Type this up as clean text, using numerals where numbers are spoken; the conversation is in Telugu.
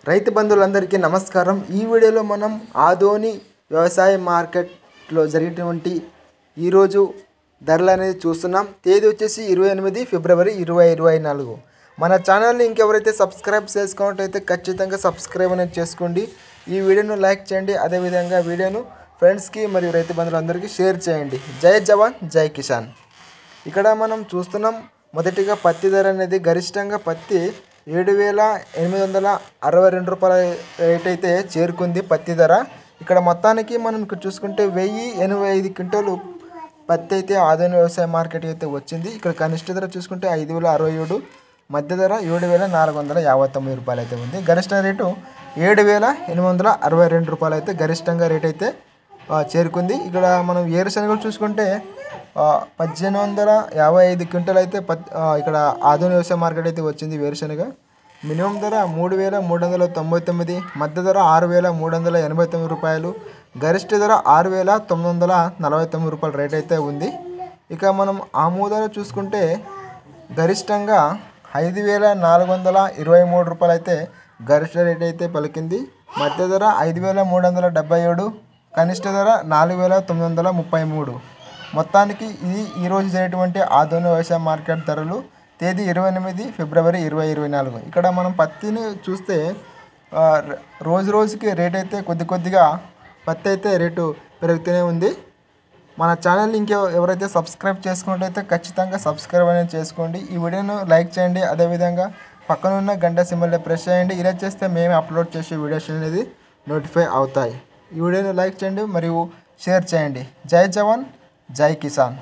రైతు బంధువులందరికీ నమస్కారం। ఈ వీడియోలో మనం ఆదోని వ్యవసాయ మార్కెట్లో జరిగినటువంటి ఈ రోజు ధరలు అనేది చూస్తున్నాం। తేదీ వచ్చేసి 28 ఫిబ్రవరి 2024। మన ఛానల్ని ఇంకెవరైతే సబ్స్క్రైబ్ చేసుకోనట్లయితే ఖచ్చితంగా సబ్స్క్రైబ్ అనేది చేసుకోండి। ఈ వీడియోను లైక్ చేయండి, అదే విధంగా వీడియోను ఫ్రెండ్స్కి మరియు రైతు బంధువులందరికీ షేర్ చేయండి। జై జవాన్ జై కిసాన్। ఇక్కడ మనం చూస్తున్నాం, మొదటిగా పత్తి ధర అనేది గరిష్టంగా పత్తి 7,862 రూపాయల రేట్ అయితే చేరుకుంది పత్తి ధర। ఇక్కడ మొత్తానికి మనం ఇక్కడ చూసుకుంటే 1085 క్వింటాలు పత్తి అయితే ఆదోని వ్యవసాయ మార్కెట్ అయితే వచ్చింది। ఇక్కడ కనిష్ట ధర చూసుకుంటే 5,067, మధ్య ధర 7,459 రూపాయలు అయితే ఉంది। గరిష్ట రేటు 7,862 రూపాయలు అయితే గరిష్టంగా రేట్ అయితే చేరుకుంది। ఇక్కడ మనం వేరుశనగలు చూసుకుంటే 1,855 క్వింటాలు అయితే ఇక్కడ ఆదోని వ్యవసాయ మార్కెట్ అయితే వచ్చింది వేరుశనగ। మినిమం ధర 3,399, మధ్య ధర 6,389 రూపాయలు, గరిష్ట ధర 6,949 రూపాయల రేట్ అయితే ఉంది। ఇక మనం ఆమోదాలు చూసుకుంటే గరిష్టంగా 5,423 రూపాయలు అయితే గరిష్ట రేట్ అయితే పలికింది, మధ్య ధర 5,377, కనిష్ట ధర 4,933। మొత్తానికి ఇది ఈరోజు జరిగినటువంటి ఆదోని వ్యవసాయ మార్కెట్ ధరలు, తేదీ 28 ఫిబ్రవరి 2024। ఇక్కడ మనం పత్తిని చూస్తే రోజు రోజుకి రేట్ అయితే కొద్దిగా పత్తి అయితే రేటు పెరుగుతూనే ఉంది। మన ఛానల్ని ఎవరైతే సబ్స్క్రైబ్ చేసుకున్నట్లయితే ఖచ్చితంగా సబ్స్క్రైబ్ అనేది చేసుకోండి। ఈ వీడియోను లైక్ చేయండి, అదేవిధంగా పక్కన ఉన్న గంట సింబల్ని ప్రెస్ చేయండి। ఇలా చేస్తే మేము అప్లోడ్ చేసే వీడియోస్ అనేది నోటిఫై అవుతాయి। ఈ వీడియోను లైక్ చేయండి మరియు షేర్ చేయండి। జై జవాన్ జై కిసాన్।